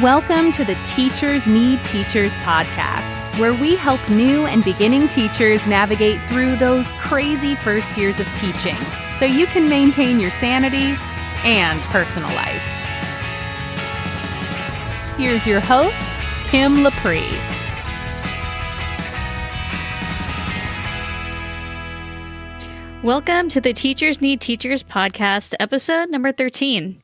Welcome to the Teachers Need Teachers podcast, where we help new and beginning teachers navigate through those crazy first years of teaching so you can maintain your sanity and personal life. Here's your host, Kim Lapre. Welcome to the Teachers Need Teachers podcast, episode number 13.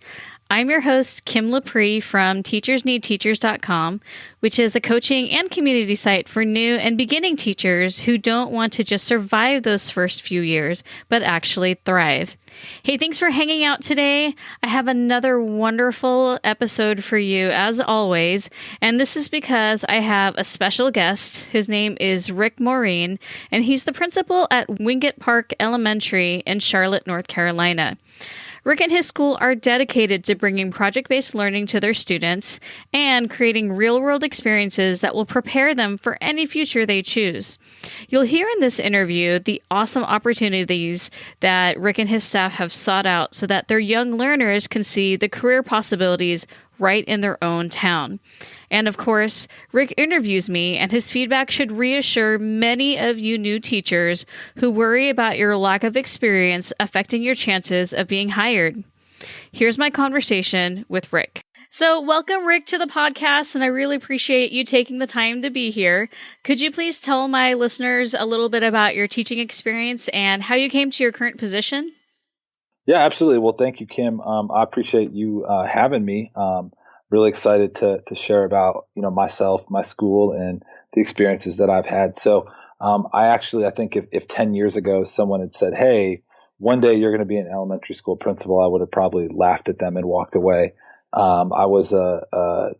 I'm your host, Kim Lapre from teachersneedteachers.com, which is a coaching and community site for new and beginning teachers who don't want to just survive those first few years, but actually thrive. Hey, thanks for hanging out today. I have another wonderful episode for you, as always, and this is because I have a special guest. His name is Rick Mohrien, and he's the principal at Winget Park Elementary in Charlotte, North Carolina. Rick and his school are dedicated to bringing project-based learning to their students and creating real-world experiences that will prepare them for any future they choose. You'll hear in this interview the awesome opportunities that Rick and his staff have sought out so that their young learners can see the career possibilities right in their own town. And of course, Rick interviews me, and his feedback should reassure many of you new teachers who worry about your lack of experience affecting your chances of being hired. Here's my conversation with Rick. So welcome, Rick, to the podcast, and I really appreciate you taking the time to be here. Could you please tell my listeners a little bit about your teaching experience and how you came to your current position? Yeah, absolutely. Well, thank you, Kim. I appreciate you having me. Really excited to share about, myself, my school, and the experiences that I've had. So I think if 10 years ago someone had said, hey, one day you're going to be an elementary school principal, I would have probably laughed at them and walked away. I was a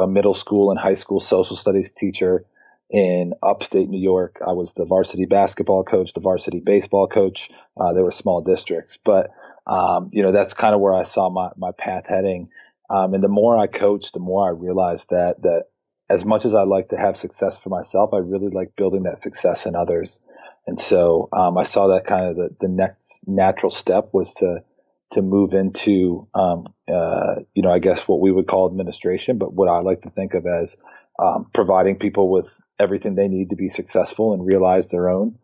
middle school and high school social studies teacher in upstate New York. I was the varsity basketball coach, the varsity baseball coach. They were small districts, but that's kind of where I saw my path heading. And the more I coached, the more I realized that as much as I like to have success for myself, I really like building that success in others. And so I saw that kind of the next natural step was to move into, I guess what we would call administration, but what I like to think of as providing people with everything they need to be successful and realize their own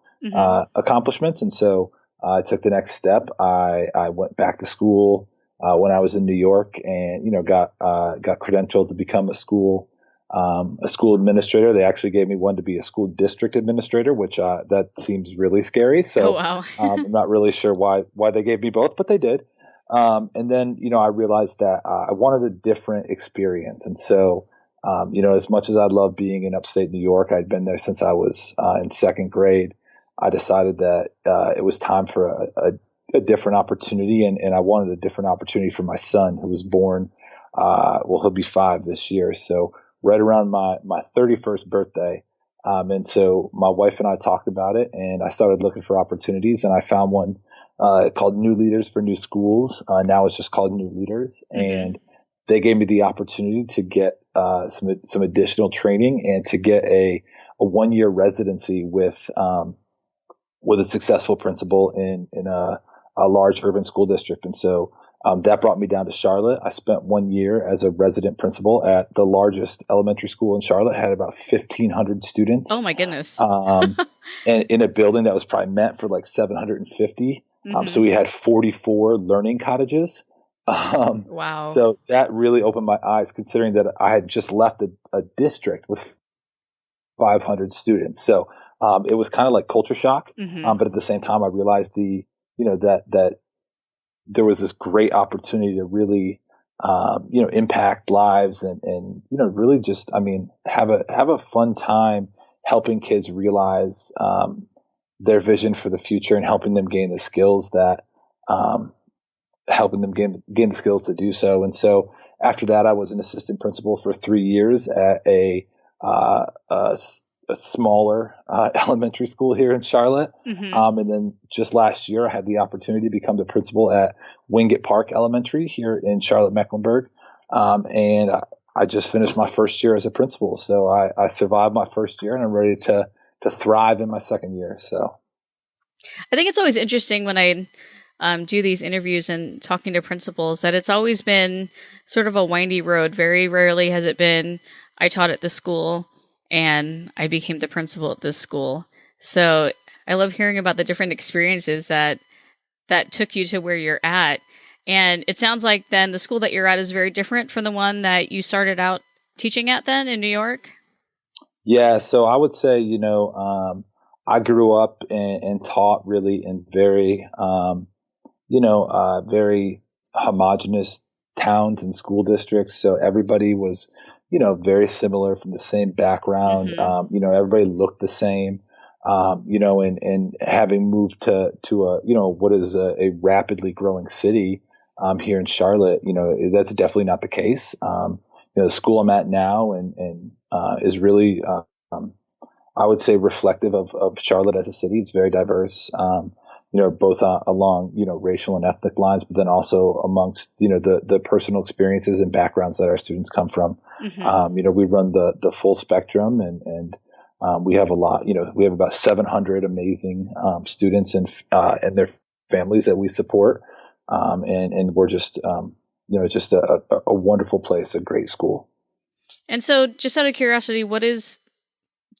accomplishments. And so I took the next step. I went back to school when I was in New York, and got credentialed to become a school administrator. They actually gave me one to be a school district administrator, which that seems really scary. So wow. I'm not really sure why they gave me both, but they did. And then I realized that I wanted a different experience, and so as much as I love being in upstate New York, I'd been there since I was in second grade. I decided that it was time for a different opportunity, and I wanted a different opportunity for my son, who was born, he'll be 5 this year. So right around my 31st birthday. And so my wife and I talked about it, and I started looking for opportunities, and I found one called New Leaders for New Schools. Now it's just called New Leaders. And they gave me the opportunity to get some additional training and to get a 1-year residency with a successful principal in a large urban school district. And so that brought me down to Charlotte. I spent 1 year as a resident principal at the largest elementary school in Charlotte. It had about 1,500 students. Oh, my goodness. And in a building that was probably meant for like 750. So we had 44 learning cottages. Wow. So that really opened my eyes, considering that I had just left a district with 500 students. So it was kind of like culture shock. But at the same time, I realized that there was this great opportunity to really, impact lives and really just, have a fun time helping kids realize, their vision for the future and helping them gain the skills that, helping them gain the skills to do so. And so after that, I was an assistant principal for 3 years at a smaller elementary school here in Charlotte. And then just last year, I had the opportunity to become the principal at Winget Park Elementary here in Charlotte, Mecklenburg. And I just finished my first year as a principal. So I survived my first year, and I'm ready to thrive in my second year. So I think it's always interesting when do these interviews and talking to principals that it's always been sort of a windy road. Very rarely has it been, I taught at this school and I became the principal at this school. So I love hearing about the different experiences that took you to where you're at. And it sounds like then the school that you're at is very different from the one that you started out teaching at then in New York? Yeah, so I would say, I grew up and taught really in very, very homogenous towns and school districts. So everybody was, very similar from the same background. Mm-hmm. Everybody looked the same. And having moved to a, what is a rapidly growing city, here in Charlotte, that's definitely not the case. The school I'm at now and is really, I would say reflective of Charlotte as a city. It's very diverse, both along, racial and ethnic lines, but then also amongst, the personal experiences and backgrounds that our students come from. Mm-hmm. We run the full spectrum and we have a lot, we have about 700 amazing students and their families that we support. And we're just, just a wonderful place, a great school. And so just out of curiosity, what is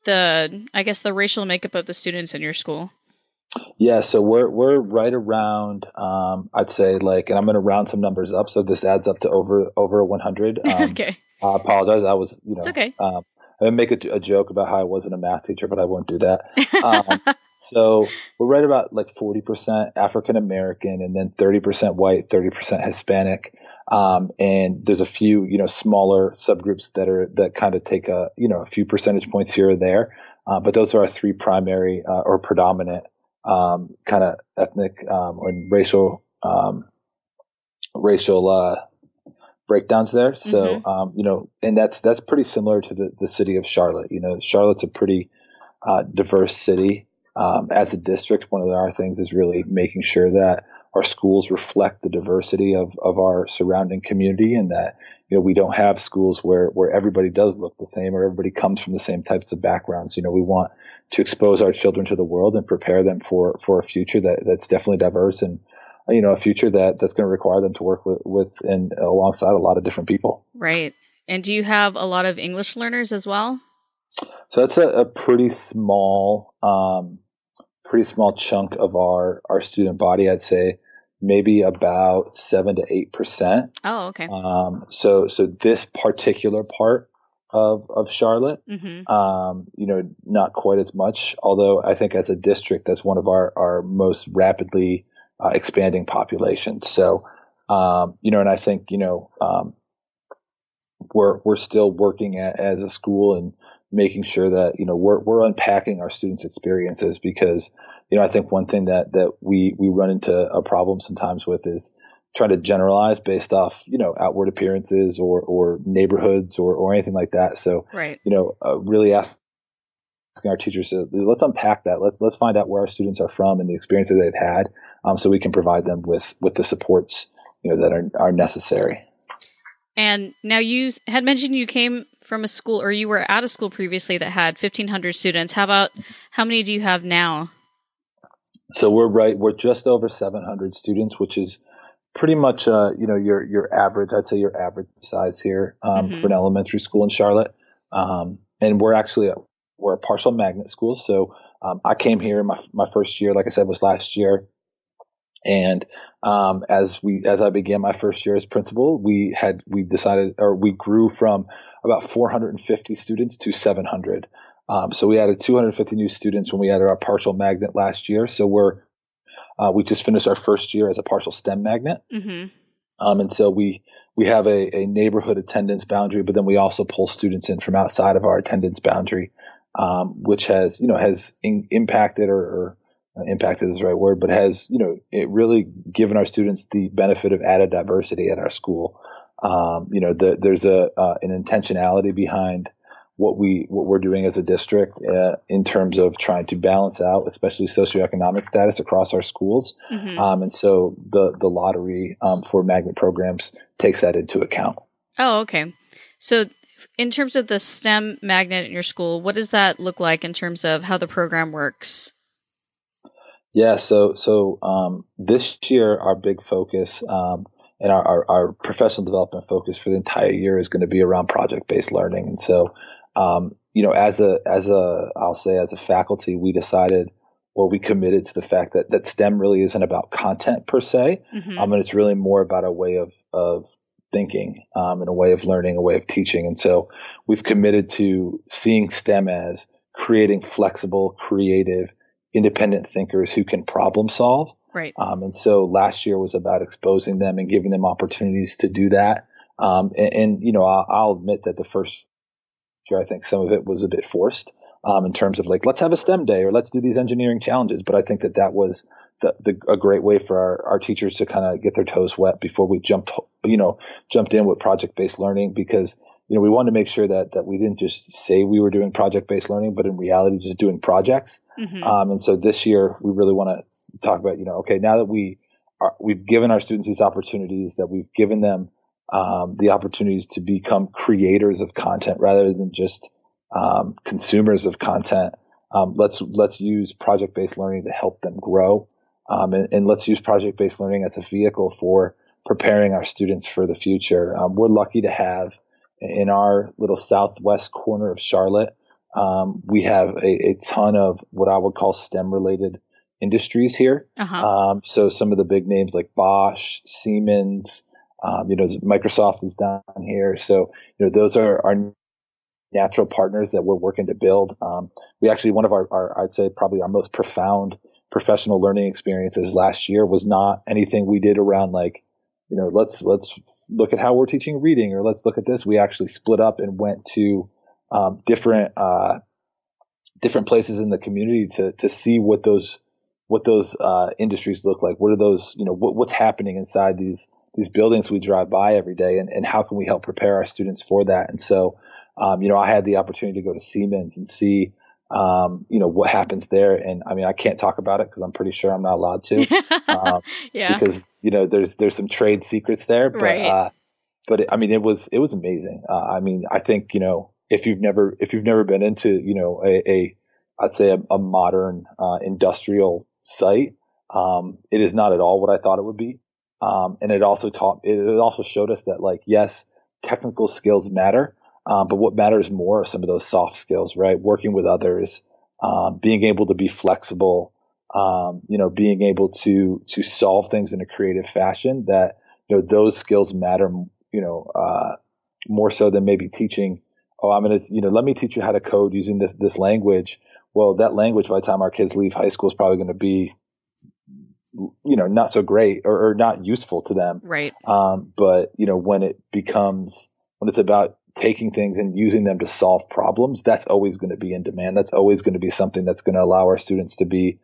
the racial makeup of the students in your school? Yeah, so we're right around, I'd say and I'm going to round some numbers up. So this adds up to over 100. Okay. I apologize. I was, It's okay. I make a joke about how I wasn't a math teacher, but I won't do that. So we're right about 40% African American and then 30% white, 30% Hispanic. And there's a few, smaller subgroups that kind of take a few percentage points here or there. But those are our three primary, or predominant, kind of ethnic, and racial breakdowns there. So, Mm-hmm. And that's pretty similar to the city of Charlotte. Charlotte's a pretty diverse city. As a district, one of our things is really making sure that our schools reflect the diversity of our surrounding community, and that we don't have schools where everybody does look the same or everybody comes from the same types of backgrounds. We want to expose our children to the world and prepare them for a future that's definitely diverse and a future that's going to require them to work with and alongside a lot of different people. Right. And do you have a lot of English learners as well? So that's a pretty small chunk of our student body. I'd say maybe about 7 to 8%. Oh, okay. So this particular part of Charlotte, Mm-hmm. not quite as much, although I think as a district, that's one of our most rapidly expanding populations. So, and I think, we're still working as a school and making sure that, we're unpacking our students' experiences because, I think one thing that we run into a problem sometimes with is trying to generalize based off, outward appearances or neighborhoods or anything like that. So, right. Really asking our teachers to let's unpack that. Let's find out where our students are from and the experiences they've had, so we can provide them with the supports, that are necessary. And now you had mentioned you came from a school, or you were at a school previously that had 1,500 students. How many do you have now? So we're just over 700 students, which is pretty much, your average, I'd say your average size here, for an elementary school in Charlotte. And we're a partial magnet school. So, I came here my first year, like I said, was last year. And, as I began my first year as principal, we grew from about 450 students to 700. So we added 250 new students when we added our partial magnet last year. So we just finished our first year as a partial STEM magnet. Mm-hmm. And so we have a neighborhood attendance boundary, but then we also pull students in from outside of our attendance boundary, which has impacted or impacted is the right word, but has, it really given our students the benefit of added diversity at our school. There's an intentionality behind what we're doing as a district, in terms of trying to balance out, especially socioeconomic status across our schools. Mm-hmm. And so the lottery, for magnet programs takes that into account. Oh, okay. So in terms of the STEM magnet in your school, what does that look like in terms of how the program works? Yeah. So this year, our big focus, and our professional development focus for the entire year is going to be around project-based learning. And so, as a faculty, we decided, or we committed to the fact that STEM really isn't about content per se. Mm-hmm. And it's really more about a way of thinking, and a way of learning, a way of teaching. And so we've committed to seeing STEM as creating flexible, creative, independent thinkers who can problem solve. Right. And so last year was about exposing them and giving them opportunities to do that. I'll admit that the first year, I think some of it was a bit forced, in terms of like, let's have a STEM day or let's do these engineering challenges. But I think that was a great way for our teachers to kind of get their toes wet before we jumped in with project-based learning, because we wanted to make sure that we didn't just say we were doing project-based learning, but in reality, just doing projects. Mm-hmm. And so this year, we really want to talk about, okay, now that we've given our students these opportunities, that we've given them the opportunities to become creators of content rather than just consumers of content. Let's use project-based learning to help them grow, and let's use project-based learning as a vehicle for preparing our students for the future. We're lucky to have, in our little southwest corner of Charlotte, we have a ton of what I would call STEM-related industries here. Uh-huh. So some of the big names like Bosch, Siemens, Microsoft is down here. So those are our natural partners that we're working to build. We actually, one of our I'd say probably our most profound professional learning experiences last year was not anything we did around like, let's look at how we're teaching reading, or let's look at this. We actually split up and went to different places in the community to see what those industries look like. What are those, what's happening inside these buildings we drive by every day, and how can we help prepare our students for that? And so, I had the opportunity to go to Siemens and see, what happens there. And I mean, I can't talk about it because I'm pretty sure I'm not allowed to, Yeah. because, there's some trade secrets there, but, Right. it was amazing. I think, if you've never been into, I'd say a modern, industrial site, it is not at all what I thought it would be. And it also showed us that, like, yes, technical skills matter, but what matters more are some of those soft skills, right? Working with others, being able to be flexible, being able to solve things in a creative fashion. That those skills matter, more so than maybe teaching. Oh, I'm gonna, let me teach you how to code using this language. Well, that language, by the time our kids leave high school, is probably going to be, not so great or not useful to them. Right. But when it's about taking things and using them to solve problems, that's always going to be in demand. That's always going to be something that's going to allow our students to be,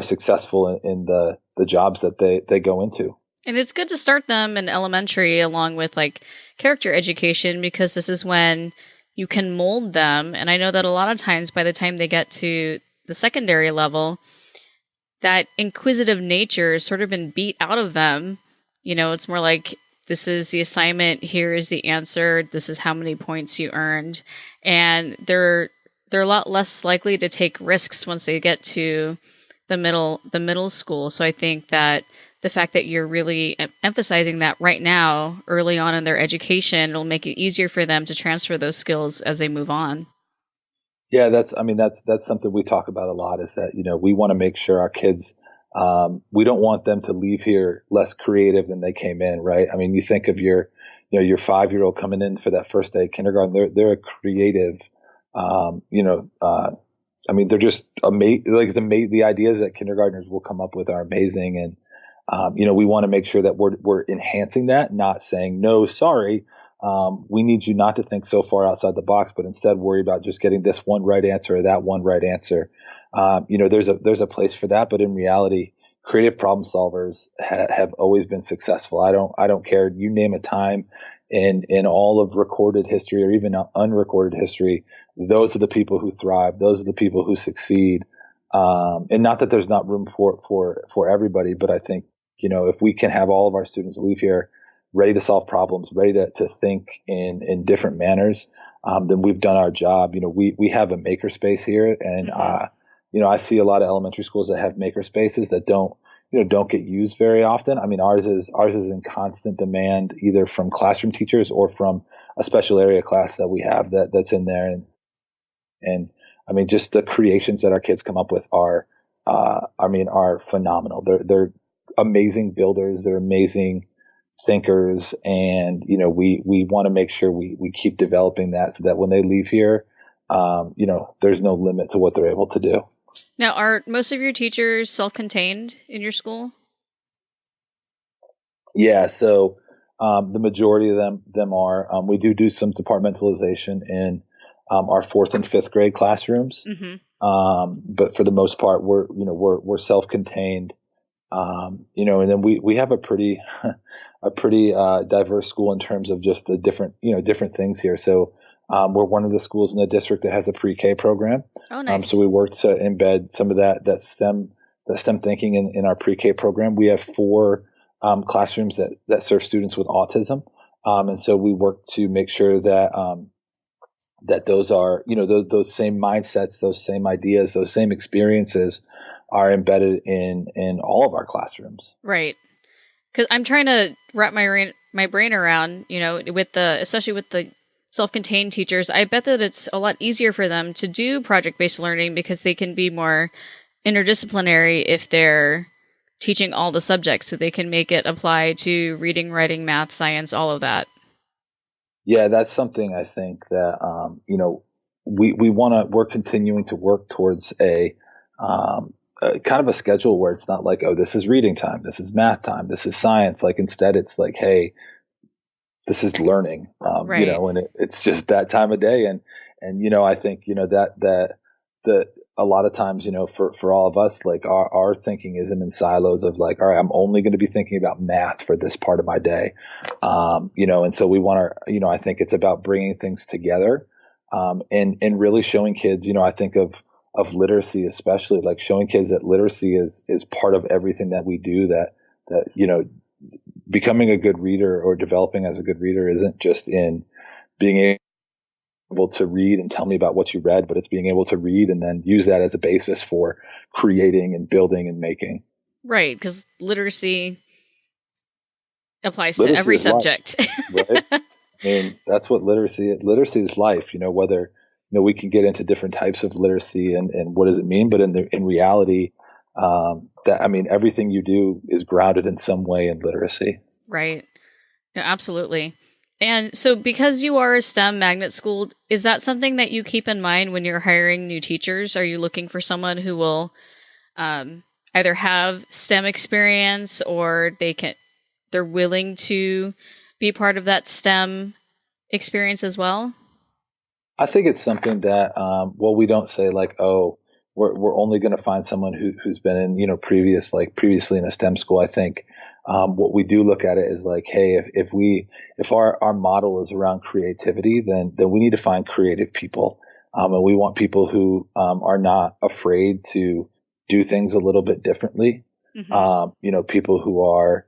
successful in the jobs that they go into. And it's good to start them in elementary along with like character education, because this is when you can mold them. And I know that a lot of times by the time they get to the secondary level, that inquisitive nature has sort of been beat out of them. It's more like, this is the assignment, here is the answer, this is how many points you earned. And they're a lot less likely to take risks once they get to the middle school. So I think that the fact that you're really emphasizing that right now, early on in their education, it'll make it easier for them to transfer those skills as they move on. Yeah, that's something we talk about a lot, is that, we want to make sure our kids, we don't want them to leave here less creative than they came in, right? I mean, you think of your 5-year-old coming in for that first day of kindergarten, they're a creative, they're just amazing. Like, the ideas that kindergartners will come up with are amazing. And, we want to make sure that we're enhancing that, not saying, no, sorry, we need you not to think so far outside the box, but instead worry about just getting this one right answer or that one right answer. There's a place for that, but in reality, creative problem solvers have always been successful. I don't care. You name a time in all of recorded history or even unrecorded history, those are the people who thrive. Those are the people who succeed. And not that there's not room for everybody, but I think, if we can have all of our students leave here ready to solve problems, ready to think in different manners, then we've done our job. We have a makerspace here, and I see a lot of elementary schools that have maker spaces that don't get used very often. I mean, ours is in constant demand, either from classroom teachers or from a special area class that we have that's in there. And I mean, just the creations that our kids come up with are phenomenal. They're amazing builders. They're amazing thinkers. And, we want to make sure we keep developing that so that when they leave here, there's no limit to what they're able to do. Now, are most of your teachers self-contained in your school? Yeah. So, the majority of them are, we do some departmentalization in, our 4th and 5th grade classrooms. Mm-hmm. But for the most part, we're self-contained. And then we have a pretty diverse school in terms of just the different things here. So, we're one of the schools in the district that has a pre-K program. Oh, nice. So we work to embed some of that STEM thinking in our pre-K program. We have 4 classrooms that serve students with autism. And so we work to make sure that those are, those same mindsets, those same ideas, those same experiences are embedded in all of our classrooms. Right. Because I'm trying to wrap my brain around, especially with the self-contained teachers, I bet that it's a lot easier for them to do project-based learning because they can be more interdisciplinary if they're teaching all the subjects, so they can make it apply to reading, writing, math, science, all of that. Yeah, that's something I think that, we're continuing to work towards a kind of a schedule where it's not like, oh, this is reading time, this is math time, this is science. Like instead it's like, hey, this is learning, right. And it's just that time of day. And, I think, that a lot of times, for all of us, like our thinking isn't in silos of like, all right, I'm only going to be thinking about math for this part of my day. And so we want to, I think it's about bringing things together, and really showing kids, I think of literacy, especially like showing kids that literacy is part of everything that we do, that becoming a good reader or developing as a good reader isn't just in being able to read and tell me about what you read, but it's being able to read and then use that as a basis for creating and building and making. Right, because literacy applies to every subject. Right? I mean, that's what literacy is life, whether, we can get into different types of literacy and what does it mean, but in reality, everything you do is grounded in some way in literacy. Right. No, absolutely. And so because you are a STEM magnet school, is that something that you keep in mind when you're hiring new teachers? Are you looking for someone who will either have STEM experience or they're willing to be part of that STEM experience as well? I think it's something that, we don't say like, oh, we're only going to find someone who's been in, previously in a STEM school. I think, what we do look at it is like, hey, if our model is around creativity, then we need to find creative people. And we want people who, are not afraid to do things a little bit differently. Mm-hmm. People who are,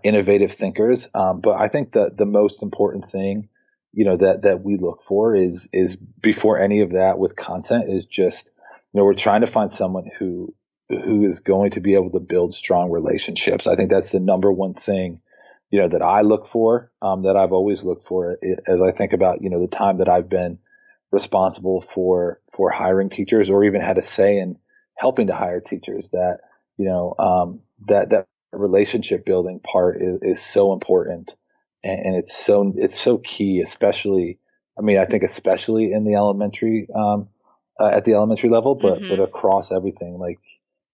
innovative thinkers. But I think that the most important thing, that we look for is before any of that with content is just, we're trying to find someone who is going to be able to build strong relationships. I think that's the number one thing, that I look for, that I've always looked for as I think about, the time that I've been responsible for hiring teachers or even had a say in helping to hire teachers, that, that relationship building part is so important. And it's so key, especially, I think especially in the elementary, at the elementary level, but across everything. Like,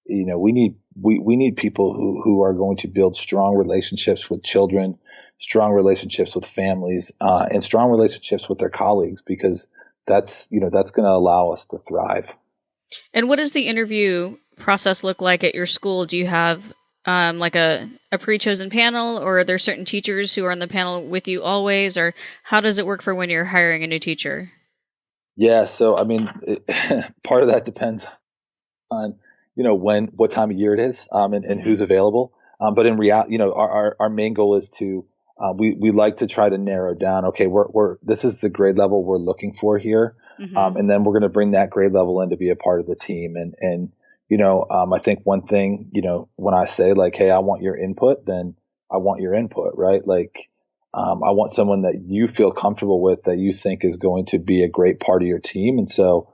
we need people who are going to build strong relationships with children, strong relationships with families, and strong relationships with their colleagues, because that's going to allow us to thrive. And what does the interview process look like at your school? Do you have like a pre-chosen panel, or are there certain teachers who are on the panel with you always, or how does it work for when you're hiring a new teacher? Yeah. So, part of that depends on, what time of year it is, and who's available. But in reality, our main goal is to, we like to try to narrow down, okay, this is the grade level we're looking for here. And then we're going to bring that grade level in to be a part of the team. And I think one thing, when I say like, hey, I want your input, then I want your input, right? Like, I want someone that you feel comfortable with, that you think is going to be a great part of your team. And so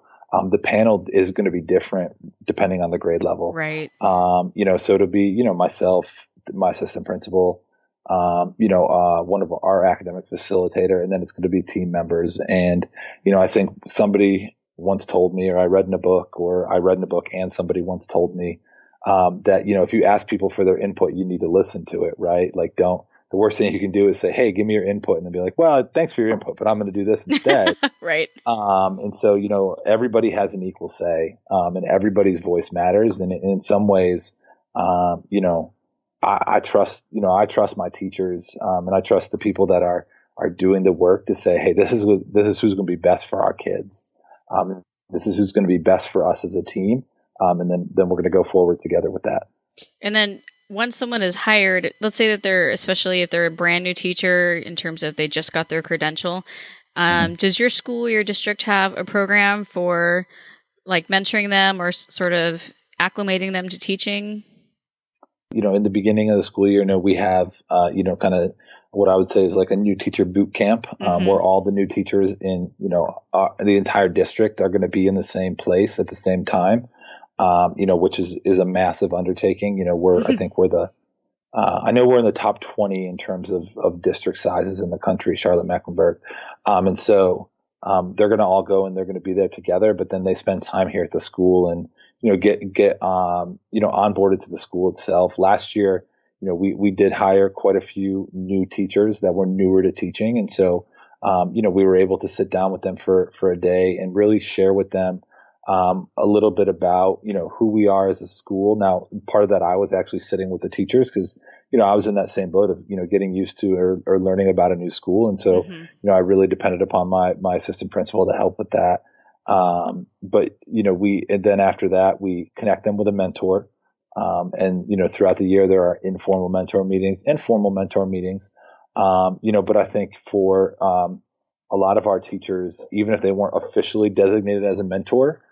the panel is going to be different depending on the grade level. Right. So it'll be, myself, my assistant principal, one of our academic facilitator, and then it's going to be team members. And, I think somebody once told me, or I read in a book and somebody once told me, that, if you ask people for their input, you need to listen to it, right? Like, the worst thing you can do is say, hey, give me your input, and then be like, well, thanks for your input, but I'm going to do this instead. Right. And so, everybody has an equal say, and everybody's voice matters. And in some ways, I trust my teachers, and I trust the people that are doing the work to say, hey, this is who's going to be best for our kids. This is who's going to be best for us as a team. And then we're going to go forward together with that. And then once someone is hired, let's say that especially if they're a brand new teacher in terms of they just got their credential, does your school, your district have a program for like mentoring them or sort of acclimating them to teaching? In the beginning of the school year, we have, kind of what I would say is like a new teacher boot camp, where all the new teachers in, the entire district are going to be in the same place at the same time. Which is a massive undertaking. I think I know we're in the top 20 in terms of district sizes in the country, Charlotte-Mecklenburg. And so, they're going to all go and they're going to be there together, but then they spend time here at the school and, get onboarded to the school itself. Last year, we did hire quite a few new teachers that were newer to teaching. And so, we were able to sit down with them for a day and really share with them a little bit about, who we are as a school. Now, part of that, I was actually sitting with the teachers because, I was in that same boat of, getting used to or learning about a new school. And so, I really depended upon my assistant principal to help with that. But, and then after that, we connect them with a mentor. And, throughout the year, there are informal mentor meetings and formal mentor meetings. But I think for a lot of our teachers, even if they weren't officially designated as a mentor,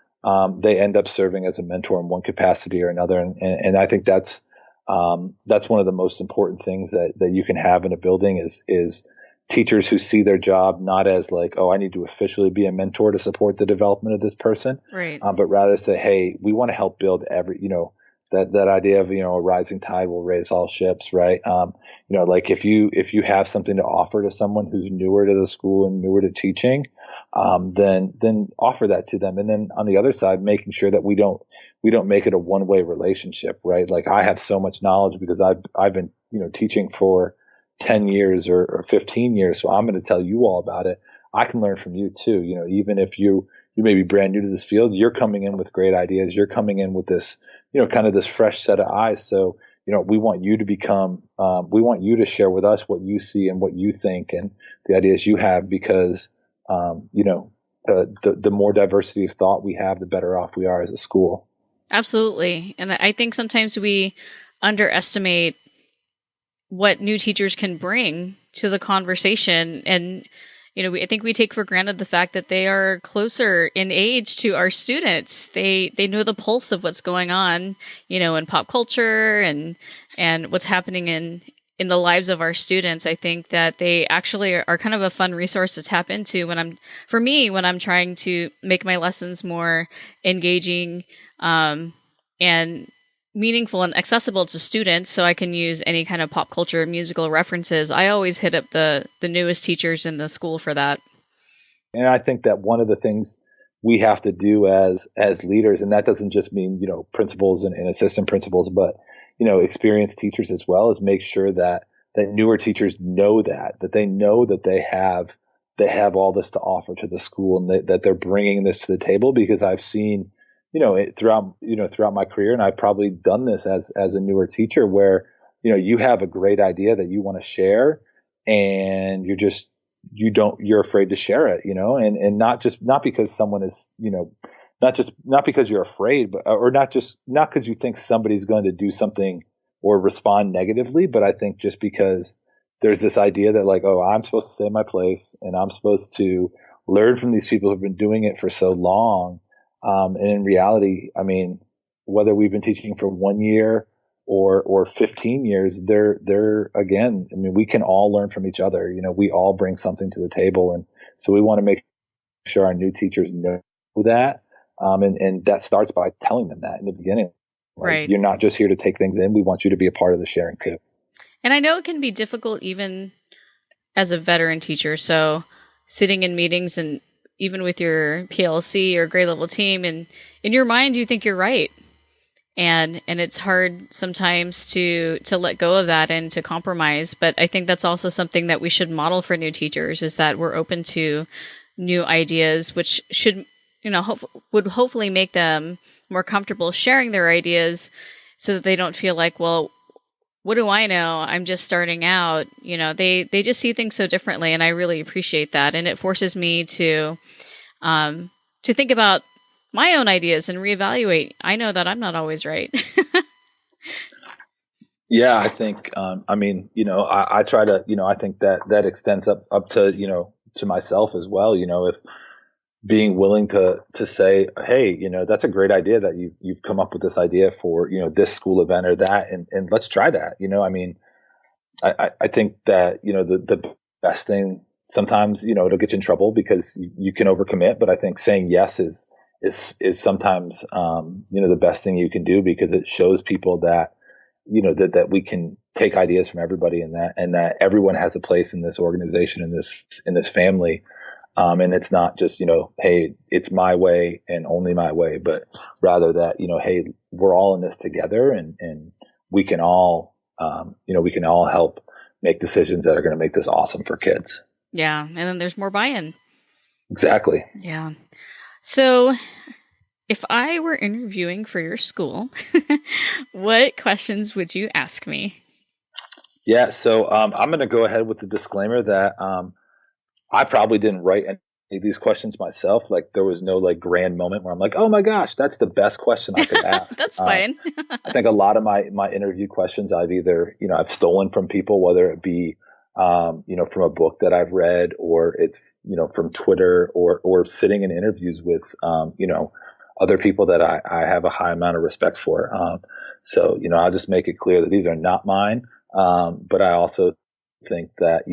they end up serving as a mentor in one capacity or another. And I think that's one of the most important things that you can have in a building is teachers who see their job not as like, oh, I need to officially be a mentor to support the development of this person, right? But rather say, hey, we want to help build that idea of, a rising tide will raise all ships, right? Like if you have something to offer to someone who's newer to the school and newer to teaching, then offer that to them. And then on the other side, making sure that we don't make it a one-way relationship, right? Like I have so much knowledge because I've been, teaching for 10 years or 15 years. So I'm going to tell you all about it. I can learn from you too. Even if you may be brand new to this field, you're coming in with great ideas. You're coming in with this, kind of this fresh set of eyes. So, we want you to we want you to share with us what you see and what you think and the ideas you have because, the more diversity of thought we have, the better off we are as a school. Absolutely. And I think sometimes we underestimate what new teachers can bring to the conversation. And, I think we take for granted the fact that they are closer in age to our students. They know the pulse of what's going on, in pop culture and what's happening in the lives of our students. I think that they actually are kind of a fun resource to tap into when I'm trying to make my lessons more engaging, and meaningful and accessible to students so I can use any kind of pop culture musical references. I always hit up the newest teachers in the school for that. And I think that one of the things we have to do as leaders, and that doesn't just mean, principals and assistant principals, but, experienced teachers as well, is make sure that newer teachers know that they know that they have all this to offer to the school and that they're bringing this to the table because I've seen throughout my career, and I've probably done this as a newer teacher where, you have a great idea that you want to share and you're afraid to share it, and not because someone is, not because you're afraid, but, or not because you think somebody's going to do something or respond negatively, but I think just because there's this idea that like, oh, I'm supposed to stay in my place and I'm supposed to learn from these people who've been doing it for so long. And in reality, I mean, whether we've been teaching for 1 year or 15 years, they're again, I mean, we can all learn from each other. We all bring something to the table. And so we want to make sure our new teachers know that. And that starts by telling them that in the beginning. Right. You're not just here to take things in. We want you to be a part of the sharing too. And I know it can be difficult even as a veteran teacher. So sitting in meetings and even with your PLC or grade level team, and in your mind, you think you're right. And it's hard sometimes to let go of that and to compromise. But I think that's also something that we should model for new teachers, is that we're open to new ideas, which should, would hopefully make them more comfortable sharing their ideas, so that they don't feel like, well, what do I know? I'm just starting out. They just see things so differently, and I really appreciate that. And it forces me to think about my own ideas and reevaluate. I know that I'm not always right. Yeah, I think, I try to, I think that extends up to, to myself as well. If being willing to say, hey, that's a great idea that you've come up with this idea for, this school event or that, and let's try that. I think that, the best thing sometimes, it'll get you in trouble because you can overcommit, but I think saying yes is sometimes, the best thing you can do, because it shows people that, that we can take ideas from everybody, and that everyone has a place in this organization, in this family. And it's not just, hey, it's my way and only my way, but rather that, hey, we're all in this together, and we can all, we can all help make decisions that are going to make this awesome for kids. Yeah. And then there's more buy-in. Exactly. Yeah. So if I were interviewing for your school, what questions would you ask me? Yeah. So I'm going to go ahead with the disclaimer that I probably didn't write any of these questions myself. Like, there was no grand moment where I'm like, oh my gosh, that's the best question I could ask. That's fine. I think a lot of my interview questions I've either, I've stolen from people, whether it be, from a book that I've read, or it's, from Twitter, or sitting in interviews with, other people that I have a high amount of respect for. So, I'll just make it clear that these are not mine. But I also think that,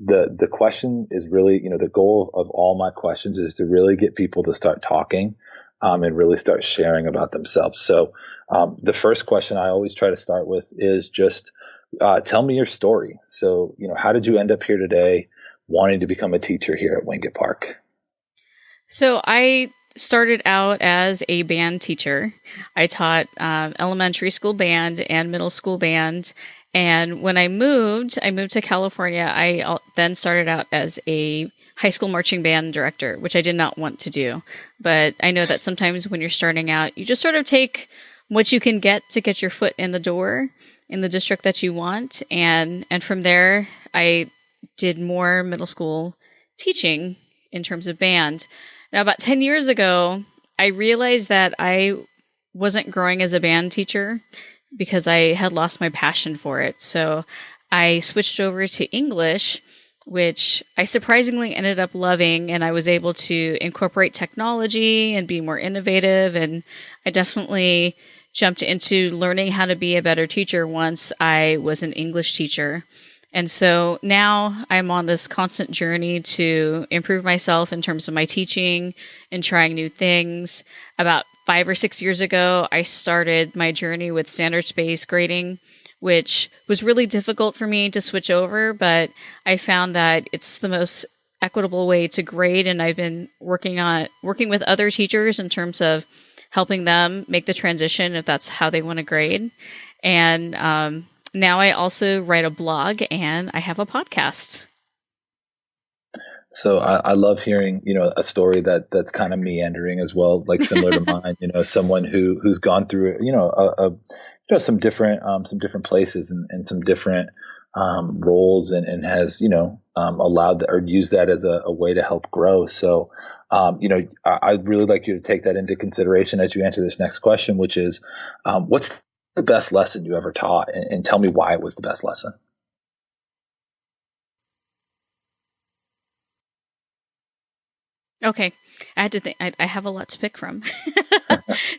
the question is really, the goal of all my questions is to really get people to start talking, and really start sharing about themselves. So, the first question I always try to start with is just, tell me your story. So, how did you end up here today wanting to become a teacher here at Winget Park? So I started out as a band teacher. I taught elementary school band and middle school band. And when I moved to California, I then started out as a high school marching band director, which I did not want to do. But I know that sometimes when you're starting out, you just sort of take what you can get to get your foot in the door in the district that you want. And from there, I did more middle school teaching in terms of band. Now, about 10 years ago, I realized that I wasn't growing as a band teacher because I had lost my passion for it. So I switched over to English, which I surprisingly ended up loving, and I was able to incorporate technology and be more innovative. And I definitely jumped into learning how to be a better teacher once I was an English teacher. And so now I'm on this constant journey to improve myself in terms of my teaching and trying new things. About 5 or 6 years ago, I started my journey with standards-based grading, which was really difficult for me to switch over, but I found that it's the most equitable way to grade. And I've been working with other teachers in terms of helping them make the transition if that's how they want to grade. And now I also write a blog and I have a podcast. So I love hearing, a story that's kind of meandering as well, like similar to mine, someone who's gone through, some different places and some different roles and has, allowed or used that as a way to help grow. So, I'd really like you to take that into consideration as you answer this next question, which is, what's the best lesson you ever taught, and tell me why it was the best lesson. Okay. I had to think. I have a lot to pick from,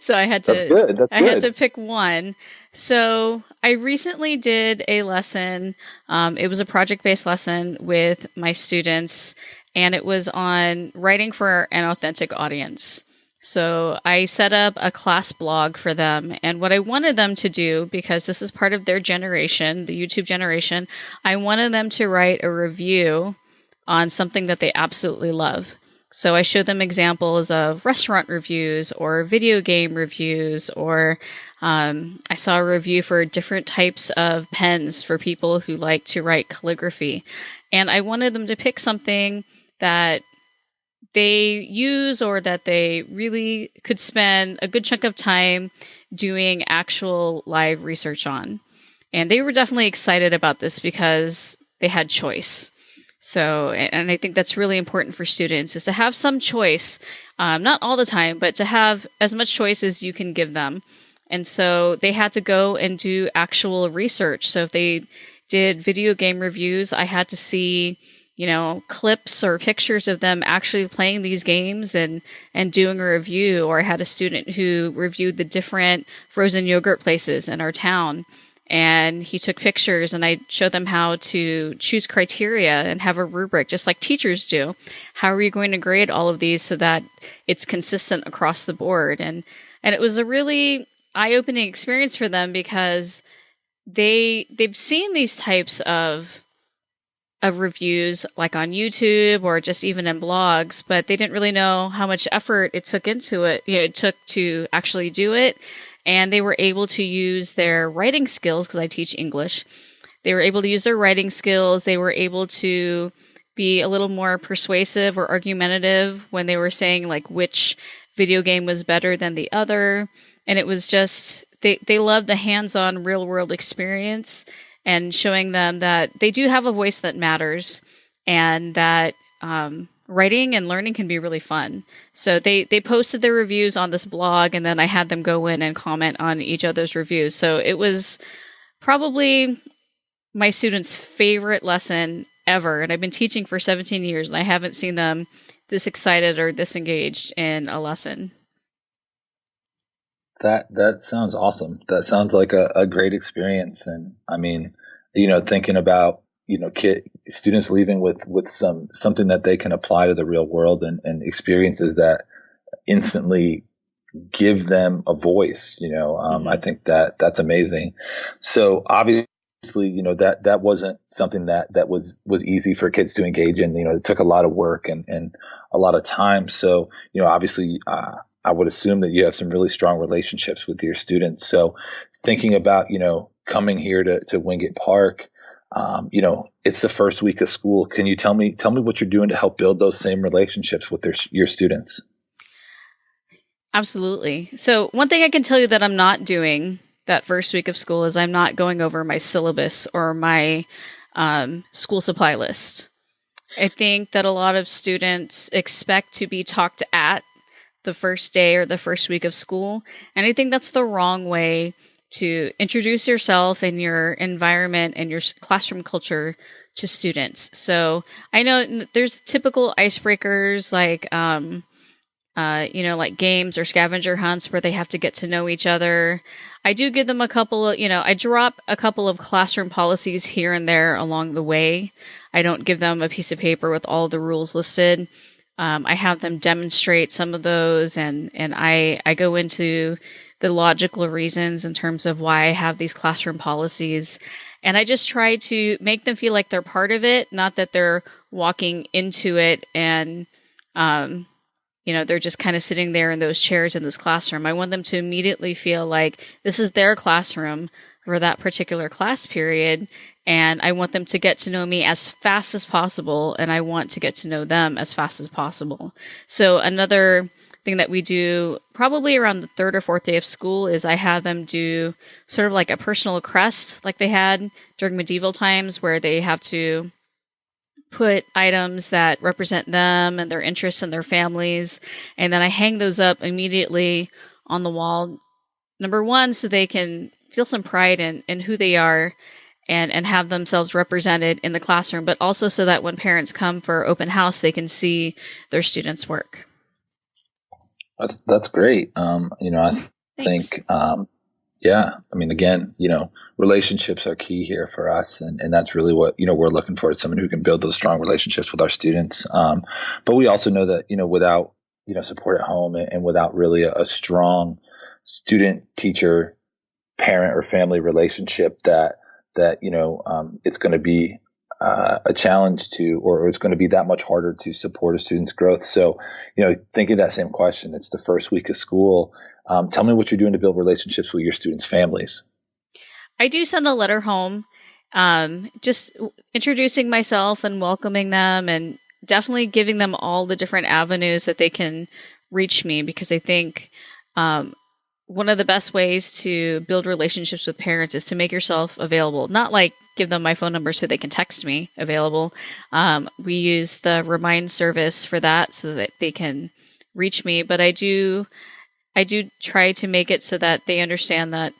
so I had That's to. good. That's I had good. to pick one. So I recently did a lesson. It was a project-based lesson with my students, and it was on writing for an authentic audience. So I set up a class blog for them, and what I wanted them to do, because this is part of their generation, the YouTube generation, I wanted them to write a review on something that they absolutely love. So I showed them examples of restaurant reviews or video game reviews, or I saw a review for different types of pens for people who like to write calligraphy. And I wanted them to pick something that they use or that they really could spend a good chunk of time doing actual live research on. And they were definitely excited about this because they had choice. So, and I think that's really important for students, is to have some choice, not all the time, but to have as much choice as you can give them. And so they had to go and do actual research. So if they did video game reviews, I had to see, clips or pictures of them actually playing these games and doing a review. Or I had a student who reviewed the different frozen yogurt places in our town. And he took pictures, and I showed them how to choose criteria and have a rubric, just like teachers do. How are you going to grade all of these so that it's consistent across the board? And it was a really eye-opening experience for them, because they've seen these types of reviews like on YouTube or just even in blogs, but they didn't really know how much effort it took into it. It took to actually do it. And they were able to use their writing skills, because I teach English. They were able to use their writing skills. They were able to be a little more persuasive or argumentative when they were saying like which video game was better than the other. And it was just, they loved the hands-on real world experience, and showing them that they do have a voice that matters, and that writing and learning can be really fun. So they posted their reviews on this blog, and then I had them go in and comment on each other's reviews. So it was probably my students' favorite lesson ever. And I've been teaching for 17 years, and I haven't seen them this excited or this engaged in a lesson. That sounds awesome. That sounds like a great experience. And I mean, thinking about, students leaving with something that they can apply to the real world, and experiences that instantly give them a voice, I think that's amazing. So obviously, that wasn't something that was easy for kids to engage in. It took a lot of work and a lot of time. So, obviously, I would assume that you have some really strong relationships with your students. So thinking about, coming here to Winget Park, it's the first week of school. Can you tell me what you're doing to help build those same relationships with your students? Absolutely. So one thing I can tell you that I'm not doing that first week of school is I'm not going over my syllabus or my school supply list. I think that a lot of students expect to be talked at the first day or the first week of school. And I think that's the wrong way to introduce yourself and your environment and your classroom culture to students. So I know there's typical icebreakers like, like games or scavenger hunts where they have to get to know each other. I do give them a couple of, I drop a couple of classroom policies here and there along the way. I don't give them a piece of paper with all the rules listed. I have them demonstrate some of those, and I go into the logical reasons in terms of why I have these classroom policies. And I just try to make them feel like they're part of it, not that they're walking into it and, they're just kind of sitting there in those chairs in this classroom. I want them to immediately feel like this is their classroom for that particular class period. And I want them to get to know me as fast as possible, and I want to get to know them as fast as possible. So another thing that we do probably around the third or fourth day of school is I have them do sort of like a personal crest like they had during medieval times, where they have to put items that represent them and their interests and their families. And then I hang those up immediately on the wall. Number one, so they can feel some pride in who they are. and have themselves represented in the classroom, but also so that when parents come for open house, they can see their students' work. That's great. I Thanks. think, yeah, I mean, again, relationships are key here for us. And that's really what, we're looking for, is someone who can build those strong relationships with our students. But we also know that, without, support at home and without really a strong student, teacher, parent or family relationship, that it's going to be a challenge to, or it's going to be that much harder to support a student's growth. So, thinking that same question, it's the first week of school. Tell me what you're doing to build relationships with your students' families. I do send a letter home, just introducing myself and welcoming them, and definitely giving them all the different avenues that they can reach me, because I think one of the best ways to build relationships with parents is to make yourself available. Not like give them my phone number so they can text me available. We use the Remind service for that so that they can reach me. But I do try to make it so that they understand that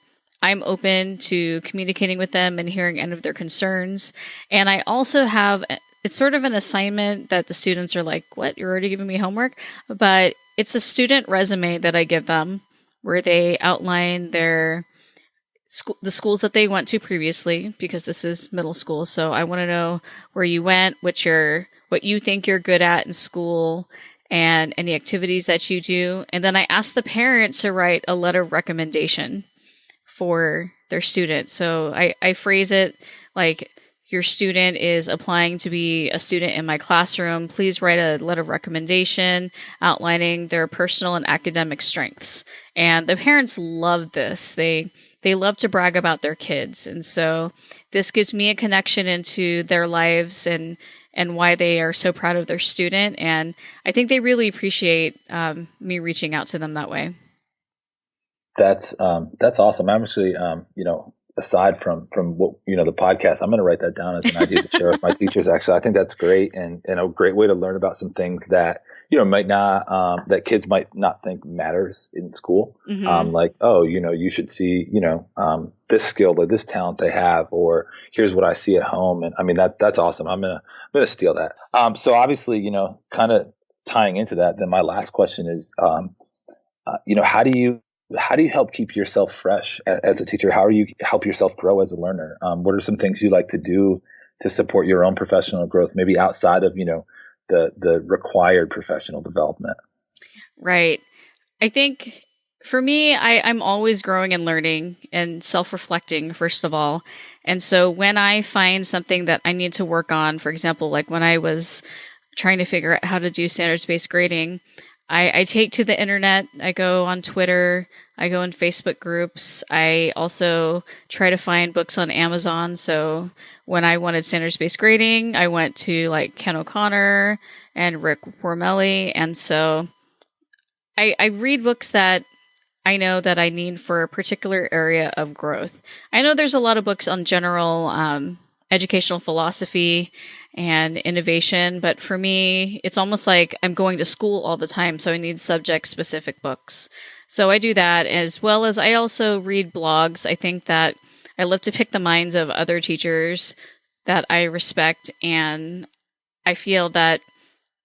I'm open to communicating with them and hearing any of their concerns. And I also have, it's sort of an assignment that the students are like, what, you're already giving me homework? But it's a student resume that I give them, where they outline the schools that they went to previously, because this is middle school. So I want to know where you went, what you think you're good at in school, and any activities that you do. And then I ask the parent to write a letter of recommendation for their student. So I phrase it like, your student is applying to be a student in my classroom. Please write a letter of recommendation outlining their personal and academic strengths. And the parents love this. They love to brag about their kids. And so this gives me a connection into their lives and why they are so proud of their student. And I think they really appreciate me reaching out to them that way. That's awesome. I'm actually, aside from what, the podcast, I'm going to write that down as an idea to share with my teachers. Actually, I think that's great, and a great way to learn about some things that, might not, that kids might not think matters in school. Mm-hmm. Like, oh, you should see, this skill or this talent they have, or here's what I see at home. And I mean, that's awesome. I'm going to steal that. So obviously, kind of tying into that, then my last question is, how do you help keep yourself fresh as a teacher? How do you help yourself grow as a learner? What are some things you like to do to support your own professional growth, maybe outside of, the required professional development? Right. I think for me, I'm always growing and learning and self-reflecting, first of all. And so when I find something that I need to work on, for example, like when I was trying to figure out how to do standards-based grading, I take to the internet. I go on Twitter. I go in Facebook groups. I also try to find books on Amazon. So when I wanted standards-based grading, I went to like Ken O'Connor and Rick Mohrien. And so I read books that I know that I need for a particular area of growth. I know there's a lot of books on general educational philosophy and innovation, but for me, it's almost like I'm going to school all the time, so I need subject-specific books. So I do that, as well as I also read blogs. I think that I love to pick the minds of other teachers that I respect, and I feel that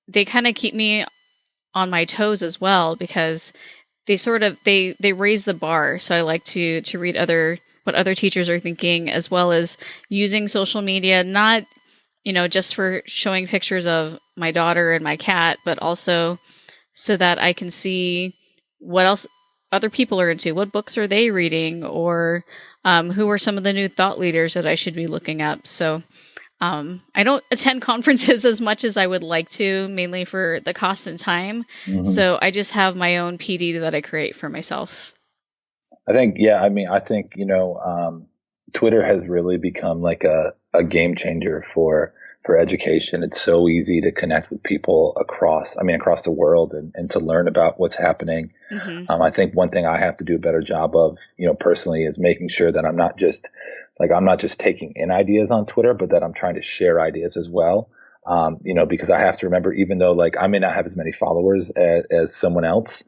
they kind of keep me on my toes as well, because they sort of they raise the bar. So I like to read what other teachers are thinking, as well as using social media, not just for showing pictures of my daughter and my cat, but also so that I can see what else other people are into, what books are they reading, or who are some of the new thought leaders that I should be looking up. So I don't attend conferences as much as I would like to, mainly for the cost and time. Mm-hmm. So I just have my own PD that I create for myself. I think, Twitter has really become like a game changer for education. It's so easy to connect with people across the world and to learn about what's happening. Mm-hmm. I think one thing I have to do a better job of, personally, is making sure that I'm not just taking in ideas on Twitter, but that I'm trying to share ideas as well. Because I have to remember, even though like I may not have as many followers as someone else,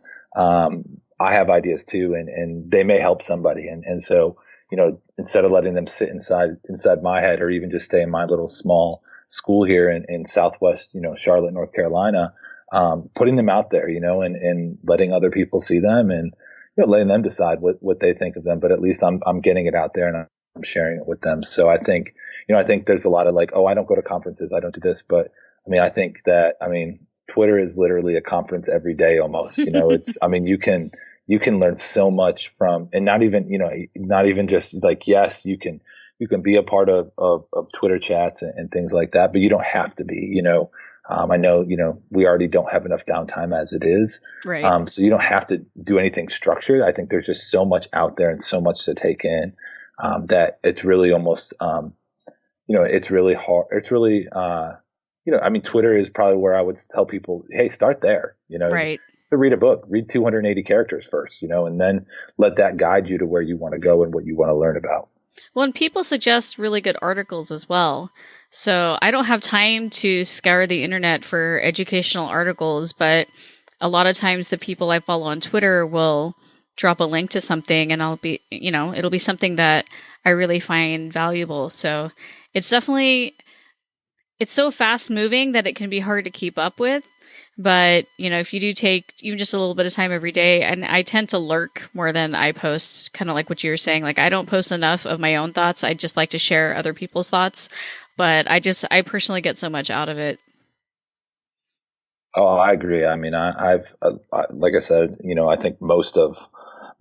I have ideas too, and they may help somebody. And so, instead of letting them sit inside my head, or even just stay in my little small school here in Southwest, Charlotte, North Carolina, putting them out there, and letting other people see them, and letting them decide what they think of them. But at least I'm getting it out there, and I'm sharing it with them. So I think there's a lot of like, oh, I don't go to conferences, I don't do this, but I think that Twitter is literally a conference every day almost. It's you can learn so much from, and not even just like, yes, you can be a part of Twitter chats and things like that, but you don't have to be. I know, we already don't have enough downtime as it is. Right. So you don't have to do anything structured. I think there's just so much out there and so much to take in, that it's really almost, it's really hard. It's really, Twitter is probably where I would tell people, hey, start there, Right. to read a book, read 280 characters first, and then let that guide you to where you want to go and what you want to learn about. Well, and people suggest really good articles as well. So I don't have time to scour the internet for educational articles, but a lot of times the people I follow on Twitter will drop a link to something, and it'll be something that I really find valuable. So it's so fast moving that it can be hard to keep up with. But, if you do take even just a little bit of time every day, and I tend to lurk more than I post, kind of like what you were saying, like I don't post enough of my own thoughts. I just like to share other people's thoughts, but I personally get so much out of it. Oh, I agree. I've like I said, I think most of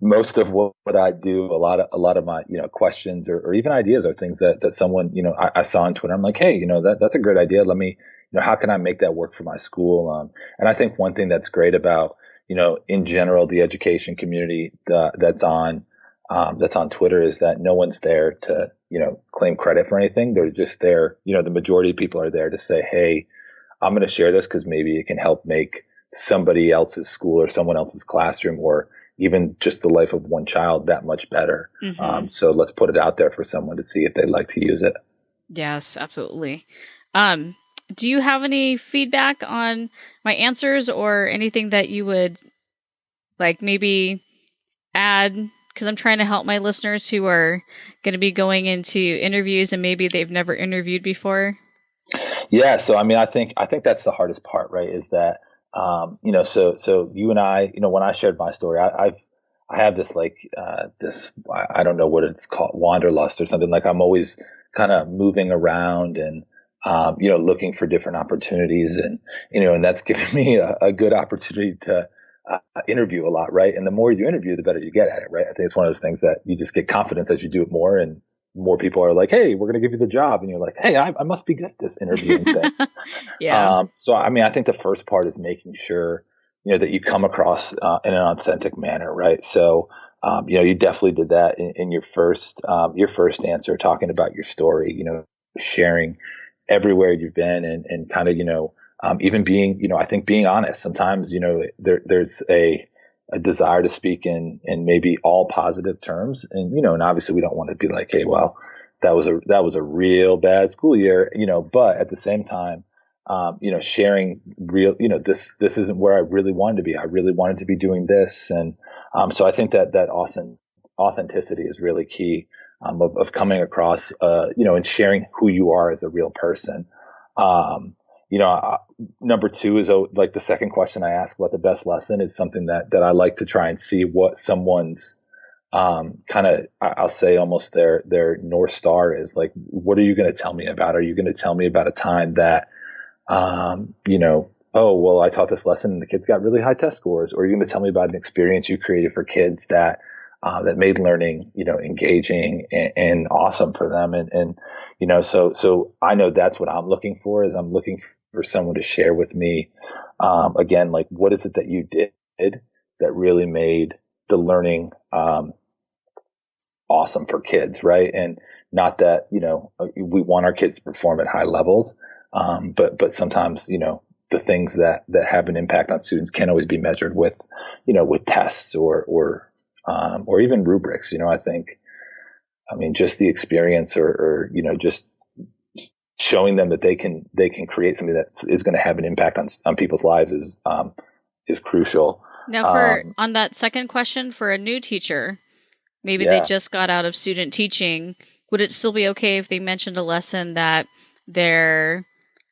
what I do, a lot of my, questions or even ideas are things that someone, I saw on Twitter. I'm like, hey, that's a great idea. Let me, how can I make that work for my school? And I think one thing that's great about, in general, the education community that's on Twitter is that no one's there to, claim credit for anything. They're just there. The majority of people are there to say, hey, I'm going to share this because maybe it can help make somebody else's school or someone else's classroom, or even just the life of one child, that much better. Mm-hmm. So let's put it out there for someone to see if they'd like to use it. Yes, absolutely. Do you have any feedback on my answers or anything that you would like maybe add? Because I'm trying to help my listeners who are going to be going into interviews and maybe they've never interviewed before. Yeah. So, I think that's the hardest part, right? Is that, so you and I, when I shared my story, I have this I don't know what it's called, wanderlust or something. Like I'm always kind of moving around and, looking for different opportunities, and that's given me a good opportunity to interview a lot, right? And the more you interview, the better you get at it, right? I think it's one of those things that you just get confidence as you do it more, and more people are like, hey, we're going to give you the job. And you're like, hey, I must be good at this interviewing thing. Yeah. So, I think the first part is making sure, that you come across in an authentic manner, right? So, you definitely did that in your first answer, talking about your story, sharing everywhere you've been, and kind of, even being, I think being honest. Sometimes, there's a desire to speak in maybe all positive terms. And, and obviously we don't want to be like, hey, well, that was a real bad school year, but at the same time, sharing real, this isn't where I really wanted to be. I really wanted to be doing this. And, so I think that authenticity is really key, of coming across, and sharing who you are as a real person. Number two is like the second question I ask about the best lesson is something that I like to try and see what someone's kind of, I'll say almost their North Star is. Like, what are you going to tell me about? Are you going to tell me about a time that, oh, well, I taught this lesson and the kids got really high test scores? Or are you going to tell me about an experience you created for kids that made learning, engaging and awesome for them? And so I know that's what I'm looking for, is I'm looking for someone to share with me, again, like, what is it that you did that really made the learning, awesome for kids, right? And not that, we want our kids to perform at high levels, but sometimes, the things that have an impact on students can't always be measured with, with tests or even rubrics. I think, just the experience or just showing them that they can create something that is going to have an impact on people's lives is crucial. Now, on that second question, for a new teacher, maybe they just got out of student teaching. Would it still be okay if they mentioned a lesson that their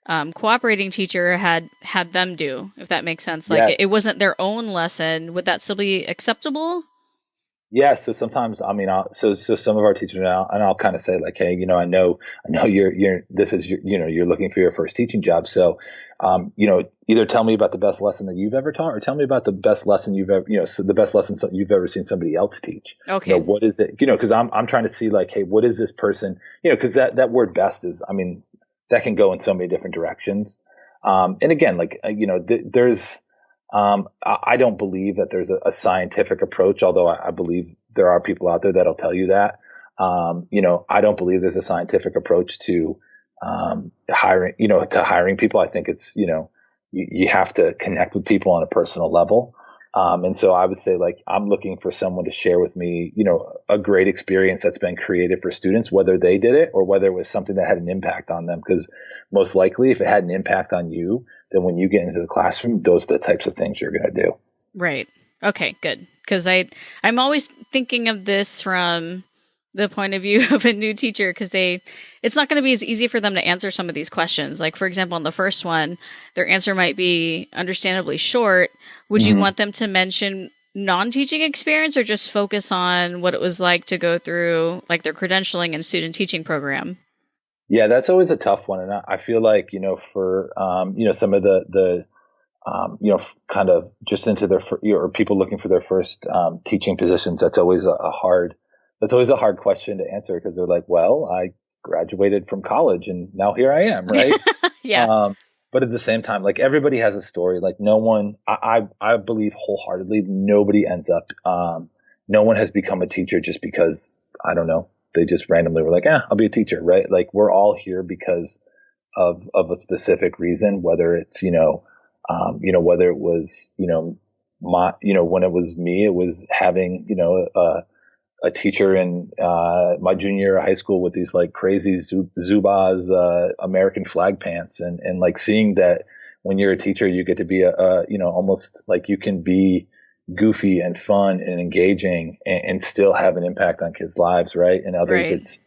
cooperating teacher had them do, if that makes sense? Like it wasn't their own lesson. Would that still be acceptable? Yeah. So sometimes, I mean, so some of our teachers now, and I'll kind of say like, hey, I know you're looking for your first teaching job. So, either tell me about the best lesson that you've ever taught, or tell me about the best lesson you've ever, so the best lesson you've ever seen somebody else teach. Okay. What is it? Because I'm trying to see like, hey, what is this person? Because that word best is, I mean, that can go in so many different directions. And again, like, there's. I don't believe that there's a scientific approach, although I believe there are people out there that'll tell you that. I don't believe there's a scientific approach to hiring people. I think it's, you have to connect with people on a personal level. And so I would say, like, I'm looking for someone to share with me, a great experience that's been created for students, whether they did it or whether it was something that had an impact on them. Because most likely, if it had an impact on you, then when you get into the classroom, those are the types of things you're going to do. Right. Okay, good. Because I'm always thinking of this from the point of view of a new teacher, because it's not going to be as easy for them to answer some of these questions. Like, for example, on the first one, their answer might be understandably short. Would you want them to mention non-teaching experience, or just focus on what it was like to go through like their credentialing and student teaching program? Yeah, that's always a tough one. And I feel like, for, some of the kind of just into their, or people looking for their first teaching positions, that's always a hard question to answer, because they're like, well, I graduated from college and now here I am, right? Yeah. But at the same time, like, everybody has a story. Like, no one, I believe wholeheartedly, nobody ends up, no one has become a teacher just because, I don't know, they just randomly were like, I'll be a teacher, right? Like, we're all here because of a specific reason, whether it's, whether it was, when it was me, it was having, a teacher in my junior year of high school with these like crazy Zubaz American flag pants, and like seeing that when you're a teacher, you get to be almost like you can be goofy and fun and engaging and still have an impact on kids' lives, right? And others, it's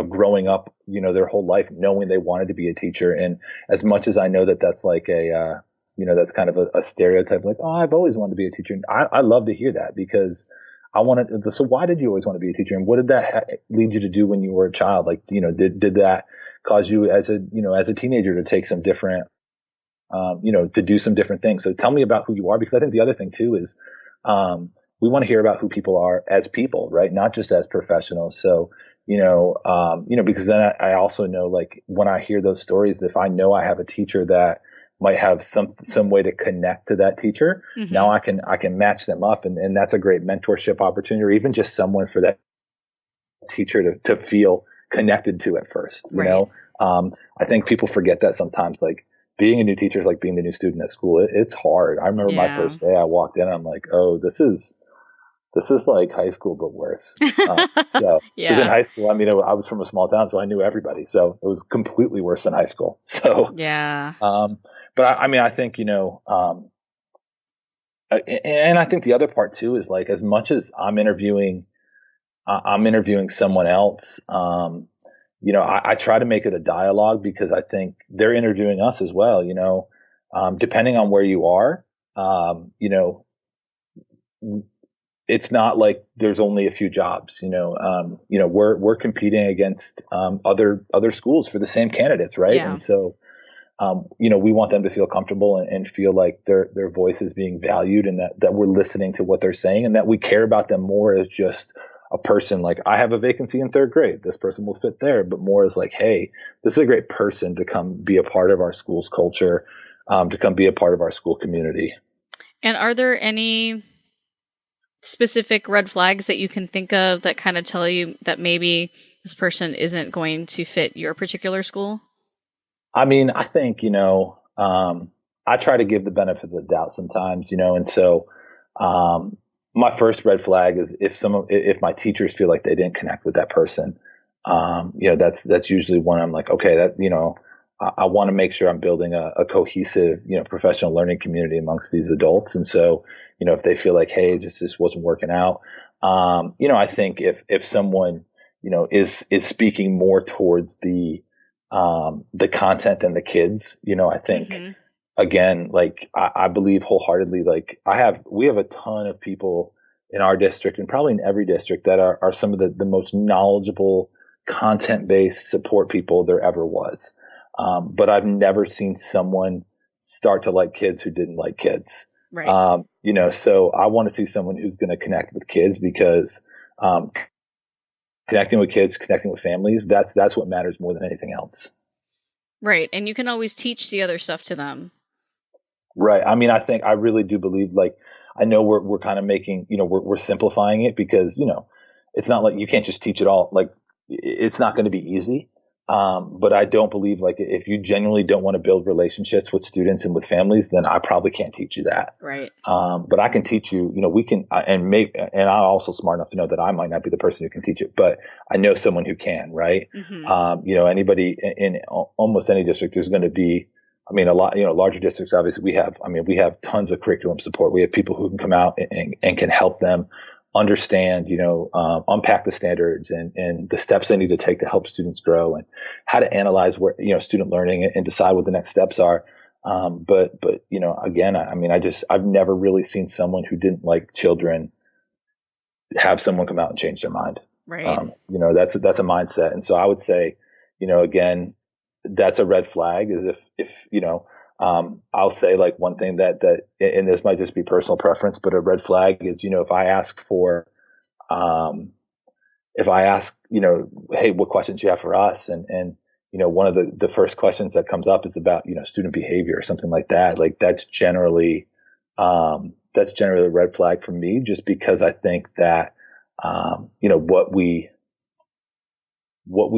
growing up, their whole life knowing they wanted to be a teacher. And as much as I know that that's like that's kind of a stereotype, like, oh, I've always wanted to be a teacher. And I love to hear that, because so why did you always want to be a teacher? And what did that lead you to do when you were a child? Like, did that cause you as a teenager to take some different, to do some different things? So tell me about who you are, because I think the other thing too is, we want to hear about who people are as people, right? Not just as professionals. So, because then I also know, like, when I hear those stories, if I know I have a teacher that might have some way to connect to that teacher, now I can match them up. And that's a great mentorship opportunity, or even just someone for that teacher to feel connected to at first, you know? I think people forget that sometimes, like, being a new teacher is like being the new student at school. It's hard. I remember my first day I walked in, I'm like, oh, this is like high school, but worse. Because in high school, I mean, I was from a small town, so I knew everybody. So it was completely worse than high school. So, but I mean, I think, and I think the other part too is, like, as much as I'm interviewing someone else, I try to make it a dialogue, because I think they're interviewing us as well, depending on where you are, it's not like there's only a few jobs, we're competing against, other schools for the same candidates. Right. Yeah. And so, we want them to feel comfortable and feel like their voice is being valued, and that we're listening to what they're saying, and that we care about them more as just a person. Like, I have a vacancy in third grade, this person will fit there, but more as like, hey, this is a great person to come be a part of our school's culture, to come be a part of our school community. And are there any specific red flags that you can think of that kind of tell you that maybe this person isn't going to fit your particular school? I mean, I think, I try to give the benefit of the doubt sometimes, and so, my first red flag is if my teachers feel like they didn't connect with that person, that's usually when I'm like, okay, that, I want to make sure I'm building a cohesive, professional learning community amongst these adults. And so, if they feel like, hey, this wasn't working out, I think if someone, is speaking more towards the content than the kids, I think, again, like I believe wholeheartedly, like we have a ton of people in our district and probably in every district that are some of the most knowledgeable content-based support people there ever was. But I've never seen someone start to like kids who didn't like kids. Right. So I want to see someone who's going to connect with kids because, connecting with kids, connecting with families, that's what matters more than anything else. Right. And you can always teach the other stuff to them. Right. I mean, I really do believe, like, I know we're kind of making, we're simplifying it because, it's not like you can't just teach it all. Like, it's not going to be easy. But I don't believe, like, if you genuinely don't want to build relationships with students and with families, then I probably can't teach you that. Right. But I can teach you, we can, and I'm also smart enough to know that I might not be the person who can teach it, but I know someone who can, right? Anybody in almost any district, there's going to be, a lot, larger districts, obviously we have tons of curriculum support. We have people who can come out and can help them understand, unpack the standards and the steps they need to take to help students grow and how to analyze where, student learning and decide what the next steps are. But again, I've never really seen someone who didn't like children have someone come out and change their mind. Right. That's a mindset. And so I would say, again, that's a red flag is if I'll say, like, one thing that, and this might just be personal preference, but a red flag is, if I ask, hey, what questions you have for us? And one of the first questions that comes up is about, student behavior or something like that. Like, that's generally a red flag for me, just because I think that, what we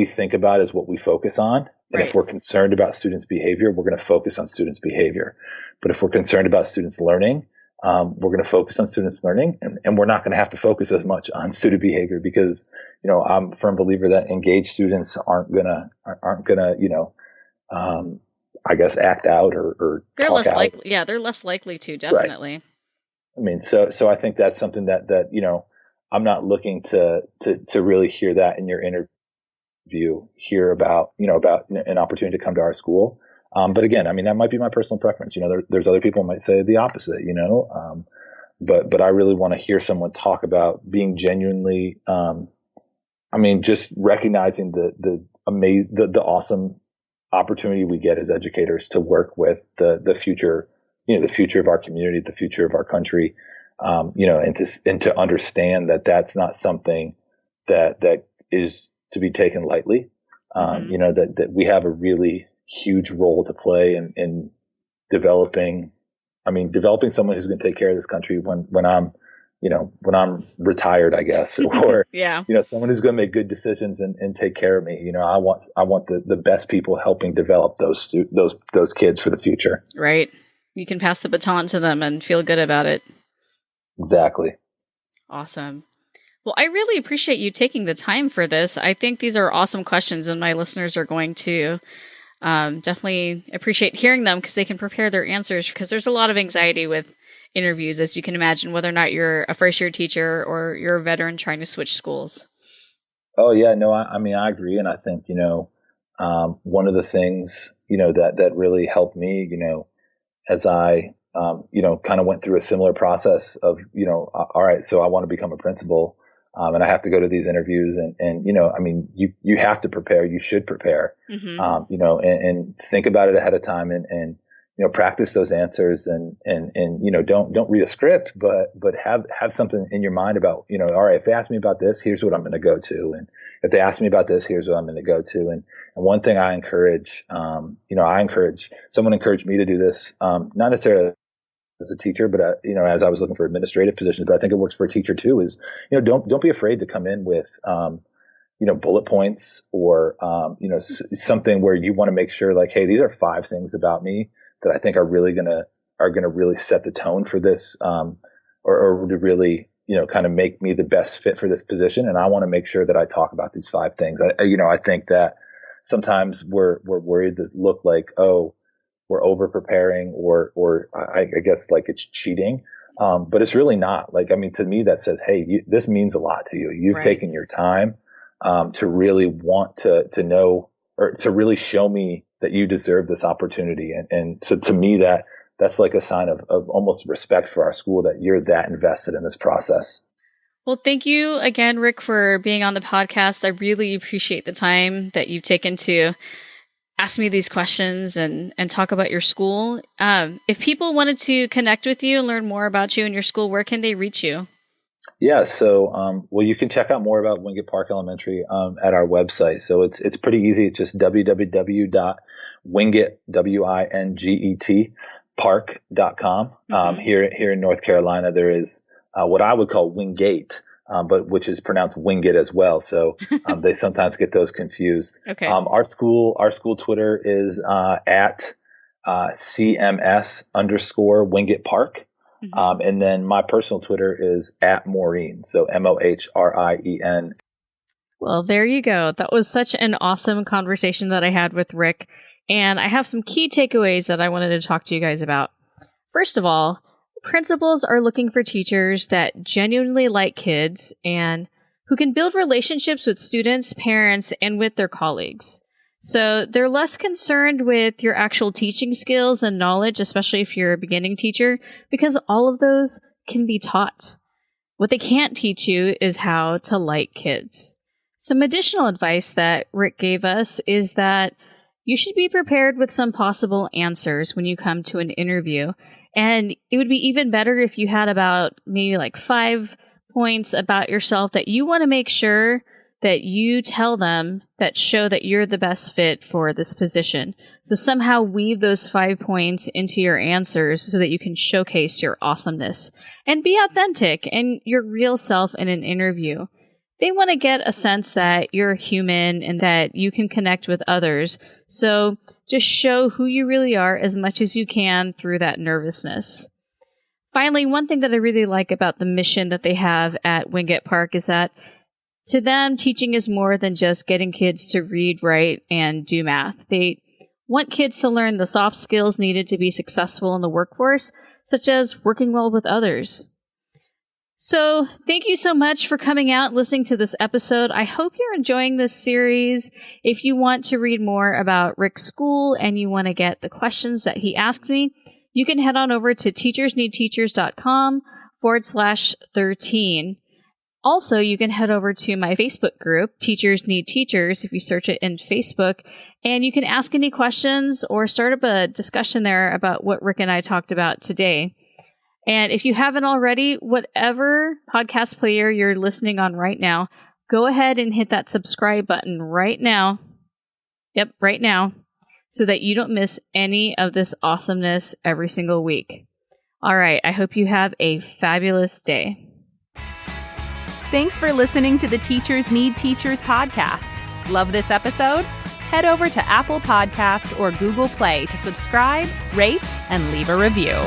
think about is what we focus on. And Right. if we're concerned about students' behavior, we're going to focus on students' behavior. But if we're concerned about students' learning, we're going to focus on students' learning, and we're not going to have to focus as much on student behavior because, I'm a firm believer that engaged students aren't gonna, I guess, act out or They're talk less out. likely. Yeah, they're less likely to, definitely. Right. So I think that's something that I'm not looking to really hear that in your interview. Hear about an opportunity to come to our school, but again, that might be my personal preference. There's other people who might say the opposite. But I really want to hear someone talk about being genuinely, just recognizing the awesome opportunity we get as educators to work with the future, the future of our community, the future of our country, and to understand that that's not something that is to be taken lightly. That we have a really huge role to play in developing someone who's going to take care of this country when I'm retired, I guess, or, Yeah. Someone who's going to make good decisions and take care of me. I want the best people helping develop those kids for the future. Right. You can pass the baton to them and feel good about it. Exactly. Awesome. Well, I really appreciate you taking the time for this. I think these are awesome questions, and my listeners are going to definitely appreciate hearing them because they can prepare their answers, because there's a lot of anxiety with interviews, as you can imagine, whether or not you're a first-year teacher or you're a veteran trying to switch schools. Oh, yeah. No, I agree. And I think, one of the things, that really helped me, as I, kind of went through a similar process of, all right, so I want to become a principal. And I have to go to these interviews and you have to prepare, you should prepare, and think about it ahead of time and practice those answers and don't read a script, but have something in your mind about, all right, if they ask me about this, here's what I'm going to go to. And if they ask me about this, here's what I'm going to go to. And one thing I encourage, someone encouraged me to do this, not necessarily as a teacher, but as I was looking for administrative positions, but I think it works for a teacher too, is, don't be afraid to come in with, bullet points or, something where you want to make sure, like, hey, these are 5 things about me that I think are going to really set the tone for this, or to really, kind of make me the best fit for this position. And I want to make sure that I talk about these 5 things. I think that sometimes we're worried that look like, oh, we're over preparing or I guess like it's cheating. But it's really not. Like, I mean, to me, that says, hey, this means a lot to you. You've Right. taken your time to really want to know, or to really show me that you deserve this opportunity. And so to me, that's like a sign of almost respect for our school, that you're that invested in this process. Well, thank you again, Rick, for being on the podcast. I really appreciate the time that you've taken to ask me these questions and talk about your school. If people wanted to connect with you and learn more about you and your school, where can they reach you? Yeah, so well, you can check out more about Winget Park Elementary at our website. So it's pretty easy. It's just www.winget, WINGET, park.com. Here in North Carolina, there is what I would call Wingate, but which is pronounced Winget as well. So they sometimes get those confused. Okay. Our school Twitter is at CMS_Winget Park. And then my personal Twitter is at Mohrien. So MOHRIEN. Well, there you go. That was such an awesome conversation that I had with Rick. And I have some key takeaways that I wanted to talk to you guys about. First of all, principals are looking for teachers that genuinely like kids and who can build relationships with students, parents, and with their colleagues. So they're less concerned with your actual teaching skills and knowledge, especially if you're a beginning teacher, because all of those can be taught. What they can't teach you is how to like kids. Some additional advice that Rick gave us is that you should be prepared with some possible answers when you come to an interview. And it would be even better if you had about maybe like 5 points about yourself that you want to make sure that you tell them that show that you're the best fit for this position. So somehow weave those 5 points into your answers so that you can showcase your awesomeness and be authentic and your real self in an interview. They want to get a sense that you're human and that you can connect with others. So just show who you really are as much as you can through that nervousness. Finally, one thing that I really like about the mission that they have at Winget Park is that to them, teaching is more than just getting kids to read, write, and do math. They want kids to learn the soft skills needed to be successful in the workforce, such as working well with others. So thank you so much for coming out and listening to this episode. I hope you're enjoying this series. If you want to read more about Rick's school and you want to get the questions that he asked me, you can head on over to teachersneedteachers.com/13. Also, you can head over to my Facebook group, Teachers Need Teachers, if you search it in Facebook, and you can ask any questions or start up a discussion there about what Rick and I talked about today. And if you haven't already, whatever podcast player you're listening on right now, go ahead and hit that subscribe button right now. Yep, right now, so that you don't miss any of this awesomeness every single week. All right, I hope you have a fabulous day. Thanks for listening to the Teachers Need Teachers podcast. Love this episode? Head over to Apple Podcast or Google Play to subscribe, rate, and leave a review.